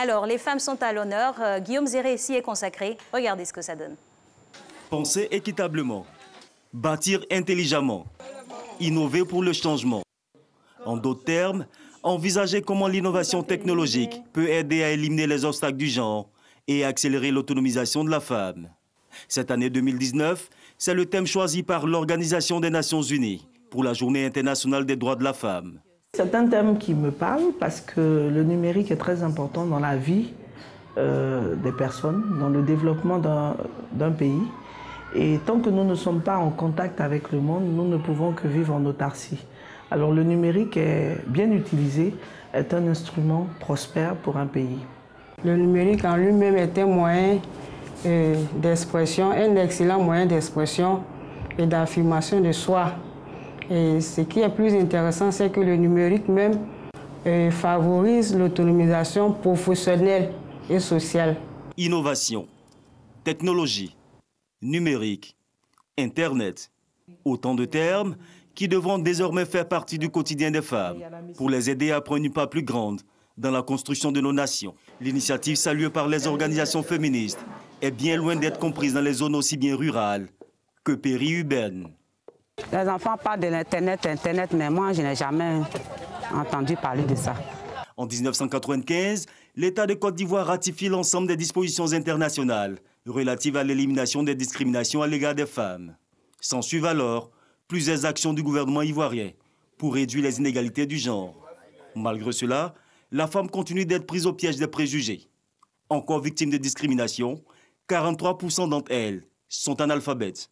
Alors, les femmes sont à l'honneur. Guillaume Zéré ici est consacré. Regardez ce que ça donne. Penser équitablement, bâtir intelligemment, innover pour le changement. En d'autres termes, envisager comment l'innovation technologique peut aider à éliminer les obstacles du genre et accélérer l'autonomisation de la femme. Cette année 2019, c'est le thème choisi par l'Organisation des Nations Unies pour la Journée internationale des droits de la femme. C'est un thème qui me parle parce que le numérique est très important dans la vie des personnes, dans le développement d'un pays. Et tant que nous ne sommes pas en contact avec le monde, nous ne pouvons que vivre en autarcie. Alors le numérique est bien utilisé, est un instrument prospère pour un pays. Le numérique en lui-même est un moyen d'expression, un excellent moyen d'expression et d'affirmation de soi. Et ce qui est plus intéressant, c'est que le numérique même favorise l'autonomisation professionnelle et sociale. Innovation, technologie, numérique, Internet, autant de termes qui devront désormais faire partie du quotidien des femmes pour les aider à prendre une part plus grande dans la construction de nos nations. L'initiative saluée par les organisations féministes est bien loin d'être comprise dans les zones aussi bien rurales que périurbaines. Les enfants parlent de l'Internet, mais moi, je n'ai jamais entendu parler de ça. En 1995, l'État de Côte d'Ivoire ratifie l'ensemble des dispositions internationales relatives à l'élimination des discriminations à l'égard des femmes. S'en suivent alors plusieurs actions du gouvernement ivoirien pour réduire les inégalités du genre. Malgré cela, la femme continue d'être prise au piège des préjugés. Encore victime de discrimination, 43% d'entre elles sont analphabètes.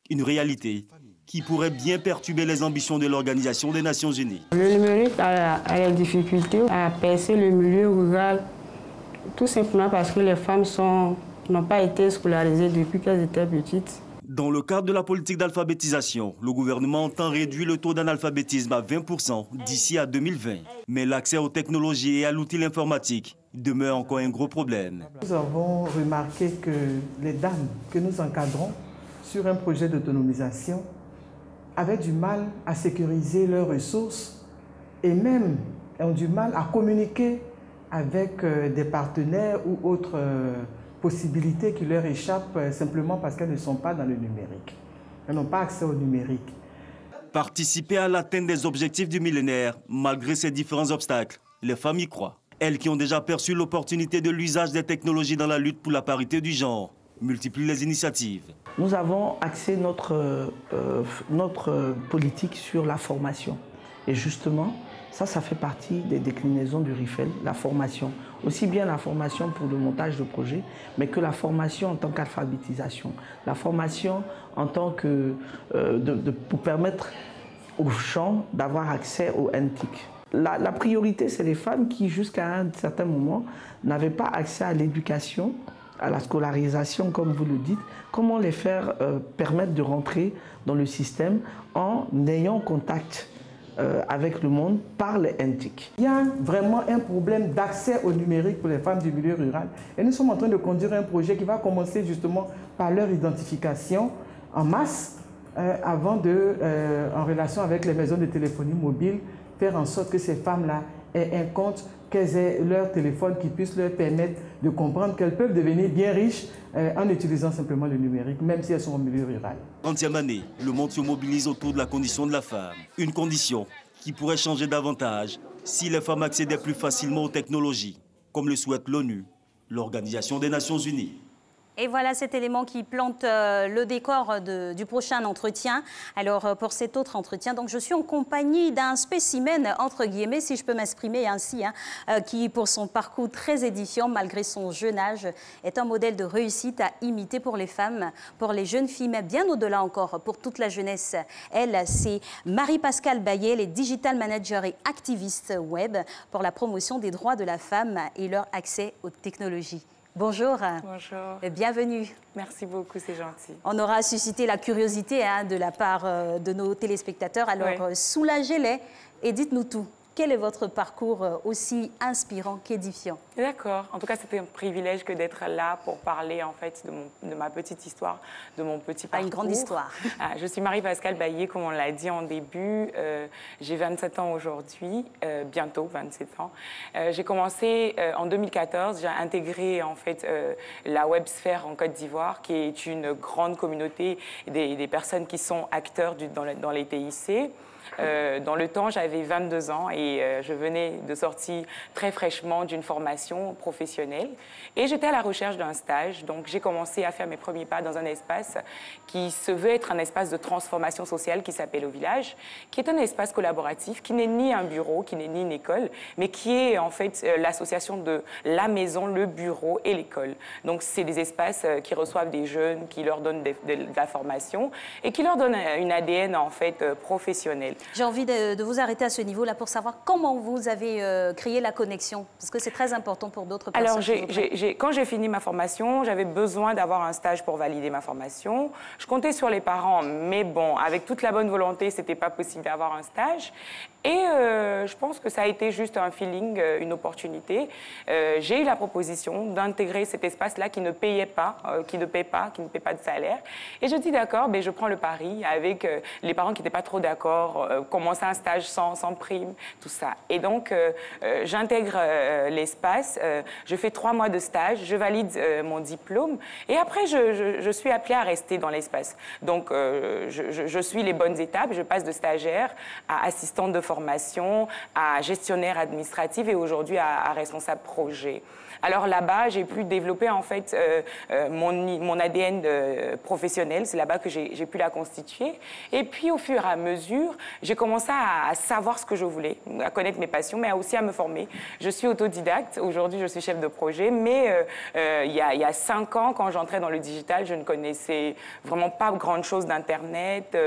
Une réalité qui pourrait bien perturber les ambitions de l'Organisation des Nations Unies. Le numérique a la difficulté à percer le milieu rural, tout simplement parce que les femmes n'ont pas été scolarisées depuis qu'elles étaient petites. Dans le cadre de la politique d'alphabétisation, le gouvernement entend réduire le taux d'analphabétisme à 20% d'ici à 2020. Mais l'accès aux technologies et à l'outil informatique demeure encore un gros problème. Nous avons remarqué que les dames que nous encadrons sur un projet d'autonomisation avaient du mal à sécuriser leurs ressources et même ont du mal à communiquer avec des partenaires ou autres possibilités qui leur échappent simplement parce qu'elles ne sont pas dans le numérique. Elles n'ont pas accès au numérique. Participer à l'atteinte des objectifs du millénaire, malgré ces différents obstacles, les femmes y croient. Elles qui ont déjà perçu l'opportunité de l'usage des technologies dans la lutte pour la parité du genre, multiplient les initiatives. Nous avons axé notre politique sur la formation. Et justement, ça fait partie des déclinaisons du RIFEL, la formation. Aussi bien la formation pour le montage de projets, mais que la formation en tant qu'alphabétisation. La formation en tant que... pour permettre aux gens d'avoir accès au NTIC. La priorité, c'est les femmes qui, jusqu'à un certain moment, n'avaient pas accès à l'éducation, à la scolarisation, comme vous le dites. Comment les faire permettre de rentrer dans le système en ayant contact avec le monde par les NTIC. Il y a vraiment un problème d'accès au numérique pour les femmes du milieu rural. Et nous sommes en train de conduire un projet qui va commencer justement par leur identification en masse avant de, en relation avec les maisons de téléphonie mobile, faire en sorte que ces femmes-là aient un compte, qu'elles aient leur téléphone qui puisse leur permettre de comprendre qu'elles peuvent devenir bien riches en utilisant simplement le numérique, même si elles sont au milieu rural. 30e année, le monde se mobilise autour de la condition de la femme. Une condition qui pourrait changer davantage si les femmes accédaient plus facilement aux technologies, comme le souhaite l'ONU, l'Organisation des Nations Unies. Et voilà cet élément qui plante le décor du prochain entretien. Alors pour cet autre entretien, donc je suis en compagnie d'un spécimen, entre guillemets, si je peux m'exprimer ainsi, qui pour son parcours très édifiant, malgré son jeune âge, est un modèle de réussite à imiter pour les femmes, pour les jeunes filles, mais bien au-delà encore, pour toute la jeunesse. Elle, c'est Marie-Pascale Baillet, elle est digital manager et activiste web pour la promotion des droits de la femme et leur accès aux technologies. Bonjour. Bonjour. Et bienvenue. Merci beaucoup, c'est gentil. On aura suscité la curiosité de la part de nos téléspectateurs. Alors, oui. Soulagez-les et dites-nous tout. quel est votre parcours aussi inspirant qu'édifiant? D'accord. En tout cas, c'était un privilège que d'être là pour parler en fait de ma petite histoire, de mon petit parcours. Une grande histoire. Je suis Marie-Pascale Baillier, comme on l'a dit en début. J'ai 27 ans aujourd'hui, bientôt 27 ans. J'ai commencé en 2014. J'ai intégré en fait la Websphère en Côte d'Ivoire, qui est une grande communauté des personnes qui sont acteurs dans les TIC. Dans le temps, j'avais 22 ans et je venais de sortir très fraîchement d'une formation professionnelle. Et j'étais à la recherche d'un stage. Donc, j'ai commencé à faire mes premiers pas dans un espace qui se veut être un espace de transformation sociale qui s'appelle Au Village, qui est un espace collaboratif, qui n'est ni un bureau, qui n'est ni une école, mais qui est en fait l'association de la maison, le bureau et l'école. Donc, c'est des espaces qui reçoivent des jeunes, qui leur donnent de la formation et qui leur donnent une ADN en fait professionnelle. J'ai envie de vous arrêter à ce niveau-là pour savoir comment vous avez créé la connexion, parce que c'est très important pour d'autres personnes. Alors, quand j'ai fini ma formation, j'avais besoin d'avoir un stage pour valider ma formation. Je comptais sur les parents, mais bon, avec toute la bonne volonté, c'était pas possible d'avoir un stage. Et je pense que ça a été juste un feeling, une opportunité. J'ai eu la proposition d'intégrer cet espace-là qui ne payait pas, qui ne paie pas de salaire. Et je dis d'accord, je prends le pari avec les parents qui n'étaient pas trop d'accord, commencer un stage sans prime, tout ça. Et donc, j'intègre l'espace, je fais 3 mois de stage, je valide mon diplôme et après, je suis appelée à rester dans l'espace. Donc, je suis les bonnes étapes, je passe de stagiaire à assistante de formation, à gestionnaire administrative et aujourd'hui à responsable projet. Alors là-bas, j'ai pu développer en fait mon ADN professionnel. C'est là-bas que j'ai pu la constituer. Et puis, au fur et à mesure, j'ai commencé à savoir ce que je voulais, à connaître mes passions, mais aussi à me former. Je suis autodidacte. Aujourd'hui, je suis chef de projet. Mais il y a 5 ans, quand j'entrais dans le digital, je ne connaissais vraiment pas grande-chose d'Internet.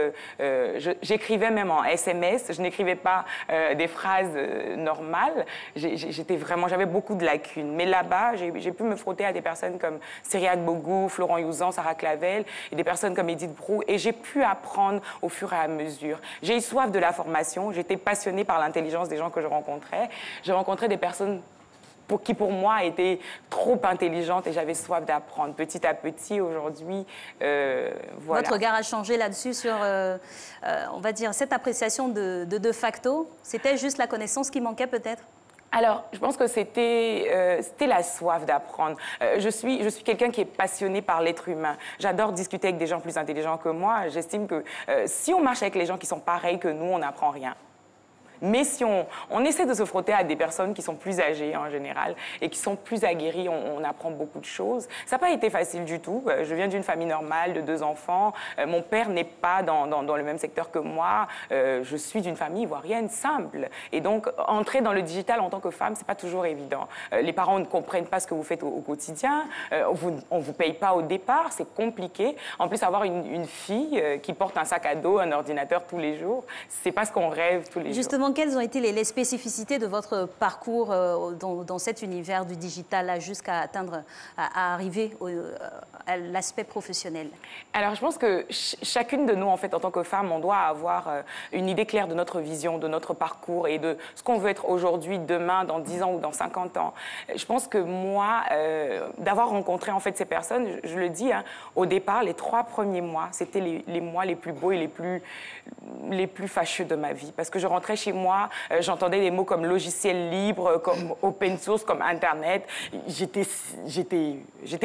J'écrivais même en SMS. Je n'écrivais pas des phrases normales. J'avais beaucoup de lacunes. Mais là-bas, j'ai pu me frotter à des personnes comme Cyriaque Bogou, Florent Youzan, Sarah Clavel, et des personnes comme Edith Brou, et j'ai pu apprendre au fur et à mesure. J'ai eu soif de la formation, j'étais passionnée par l'intelligence des gens que je rencontrais. J'ai rencontré des personnes qui, pour moi, étaient trop intelligentes et j'avais soif d'apprendre. Petit à petit, aujourd'hui, voilà. Votre regard a changé là-dessus sur, on va dire, cette appréciation de facto. C'était juste la connaissance qui manquait peut-être? Alors, je pense que c'était la soif d'apprendre. Je suis quelqu'un qui est passionné par l'être humain. J'adore discuter avec des gens plus intelligents que moi. J'estime que si on marche avec les gens qui sont pareils que nous, on n'apprend rien. Mais si on essaie de se frotter à des personnes qui sont plus âgées en général et qui sont plus aguerries, on apprend beaucoup de choses. Ça n'a pas été facile du tout. Je viens d'une famille normale de 2 enfants. Mon père n'est pas dans le même secteur que moi. Je suis d'une famille ivoirienne simple. Et donc, entrer dans le digital en tant que femme, c'est pas toujours évident. Les parents ne comprennent pas ce que vous faites au quotidien. On vous paye pas au départ. C'est compliqué. En plus, avoir une fille qui porte un sac à dos, un ordinateur tous les jours, c'est pas ce qu'on rêve tous les jours. Justement, quelles ont été les spécificités de votre parcours dans cet univers du digital jusqu'à atteindre, à arriver à l'aspect professionnel? Alors, je pense que chacune de nous, en fait, en tant que femme, on doit avoir une idée claire de notre vision, de notre parcours et de ce qu'on veut être aujourd'hui, demain, dans 10 ans ou dans 50 ans. Je pense que moi, d'avoir rencontré, en fait, ces personnes, je le dis, hein, au départ, les 3 premiers mois, c'était les mois les plus beaux et les plus fâcheux de ma vie. Parce que je rentrais chez moi, j'entendais des mots comme logiciel libre, comme open source, comme Internet. J'étais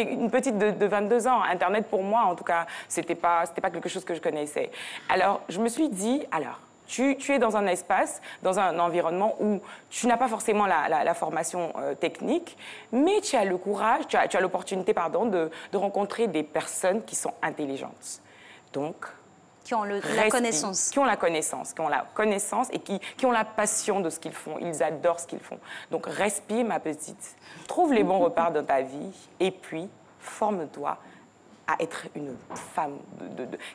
une petite de 22 ans. Internet, pour moi, en tout cas, c'était pas quelque chose que je connaissais. Alors, je me suis dit, tu es dans un espace, dans un environnement où tu n'as pas forcément la formation technique, mais tu as le courage, tu as l'opportunité, de rencontrer des personnes qui sont intelligentes. Donc, qui ont la connaissance. Qui ont la connaissance et qui ont la passion de ce qu'ils font. Ils adorent ce qu'ils font. Donc, respire, ma petite. Trouve les bons repères dans ta vie et puis, forme-toi à être une femme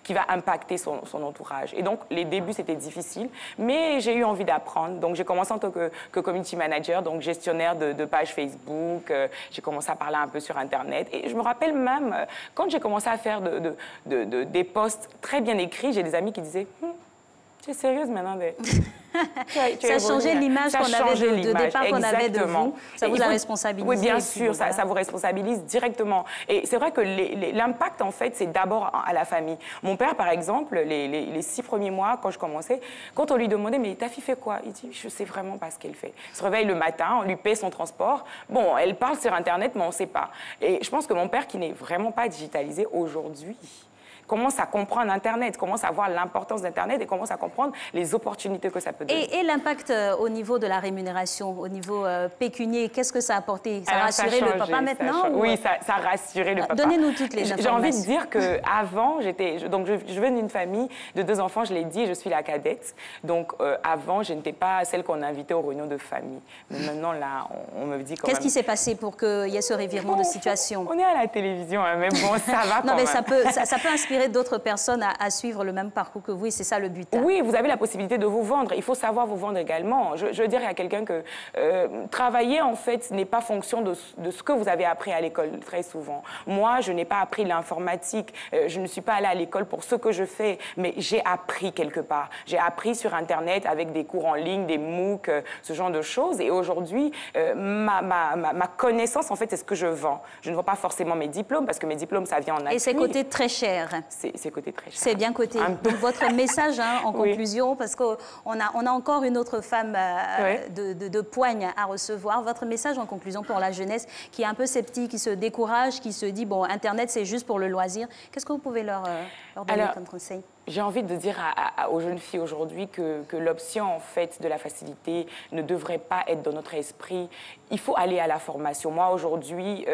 qui va impacter son entourage. Et donc, les débuts, c'était difficile, mais j'ai eu envie d'apprendre. Donc, j'ai commencé en tant que community manager, donc gestionnaire de pages Facebook. J'ai commencé à parler un peu sur Internet. Et je me rappelle même, quand j'ai commencé à faire des posts très bien écrits, j'ai des amis qui disaient Tu es sérieuse maintenant? Ça a changé l'image qu'on avait de départ qu'on avait de vous. Ça vous a responsabilisé. Oui, bien sûr, ça vous responsabilise directement. Et c'est vrai que l'impact, en fait, c'est d'abord à la famille. Mon père, par exemple, les 6 premiers mois, quand je commençais, quand on lui demandait, mais ta fille fait quoi? Il dit, je sais vraiment pas ce qu'elle fait. Il se réveille le matin, on lui paie son transport. Bon, elle parle sur Internet, mais on ne sait pas. Et je pense que mon père, qui n'est vraiment pas digitalisé aujourd'hui, commence à comprendre Internet, commence à voir l'importance d'Internet et commence à comprendre les opportunités que ça peut donner. Et l'impact au niveau de la rémunération, au niveau pécunier, qu'est-ce que ça a apporté? Ça a rassuré le papa maintenant? Oui, ça a rassuré le papa. Donnez-nous toutes les informations. J'ai envie de dire qu'avant, je viens d'une famille de 2 enfants, je l'ai dit, et je suis la cadette. Donc, avant, je n'étais pas celle qu'on invitait aux réunions de famille. Mais maintenant, là, on me dit quand même... Qu'est-ce qui s'est passé pour qu'il y ait ce revirement de situation? On est à la télévision, hein, mais bon, ça va quand non, mais même. Ça peut inspirer d'autres personnes à suivre le même parcours que vous, et c'est ça le but. Hein. Oui, vous avez la possibilité de vous vendre. Il faut savoir vous vendre également. Je dirais à quelqu'un que travailler, en fait, n'est pas fonction de ce que vous avez appris à l'école, très souvent. Moi, je n'ai pas appris l'informatique. Je ne suis pas allée à l'école pour ce que je fais, mais j'ai appris quelque part. J'ai appris sur Internet avec des cours en ligne, des MOOC, ce genre de choses. Et aujourd'hui, ma connaissance, en fait, c'est ce que je vends. Je ne vends pas forcément mes diplômes, parce que mes diplômes, ça vient en appui. Et c'est coté très cher. C'est coté très cher. C'est bien coté. Donc, votre message, hein, en conclusion, parce qu'on a encore une autre femme de poigne à recevoir. Votre message, en conclusion, pour la jeunesse qui est un peu sceptique, qui se décourage, qui se dit, bon, Internet, c'est juste pour le loisir. Qu'est-ce que vous pouvez leur donner comme conseil? J'ai envie de dire aux jeunes filles aujourd'hui que l'option, en fait, de la facilité ne devrait pas être dans notre esprit. Il faut aller à la formation. Moi, aujourd'hui,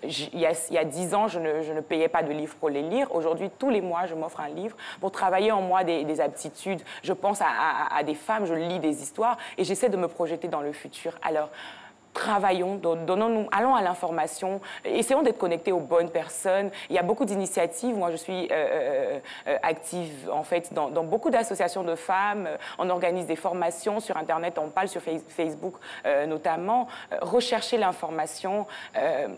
il y a 10 ans, je ne payais pas de livres pour les lire. Aujourd'hui, tous les mois, je m'offre un livre pour travailler en moi des aptitudes. Je pense à des femmes, je lis des histoires et j'essaie de me projeter dans le futur. Alors, travaillons, allons à l'information, essayons d'être connectés aux bonnes personnes. Il y a beaucoup d'initiatives. Moi, je suis active, en fait, dans beaucoup d'associations de femmes. On organise des formations sur Internet, on parle sur Facebook notamment. Recherchez l'information,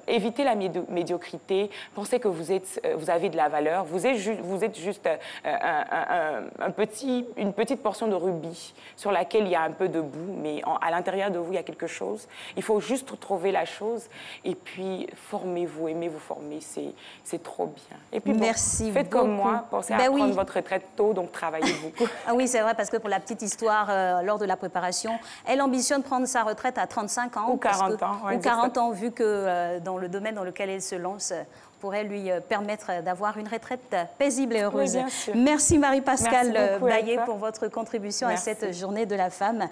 évitez la médiocrité, pensez que vous avez de la valeur. Vous êtes juste une petite portion de rubis sur laquelle il y a un peu de boue, mais à l'intérieur de vous, il y a quelque chose. Il faut juste trouver la chose et puis formez-vous, aimez vous former, c'est trop bien. Et puis merci faites beaucoup. Comme moi, pensez à prendre votre retraite tôt, donc travaillez beaucoup. Ah oui, c'est vrai, parce que pour la petite histoire, lors de la préparation, elle ambitionne prendre sa retraite à 35 ans. Ou 40 ans. Ou 40 ans, vu que dans le domaine dans lequel elle se lance, pourrait lui permettre d'avoir une retraite paisible et heureuse. Oui, bien sûr. Merci Marie-Pascale Baillet pour votre contribution à cette journée de la femme.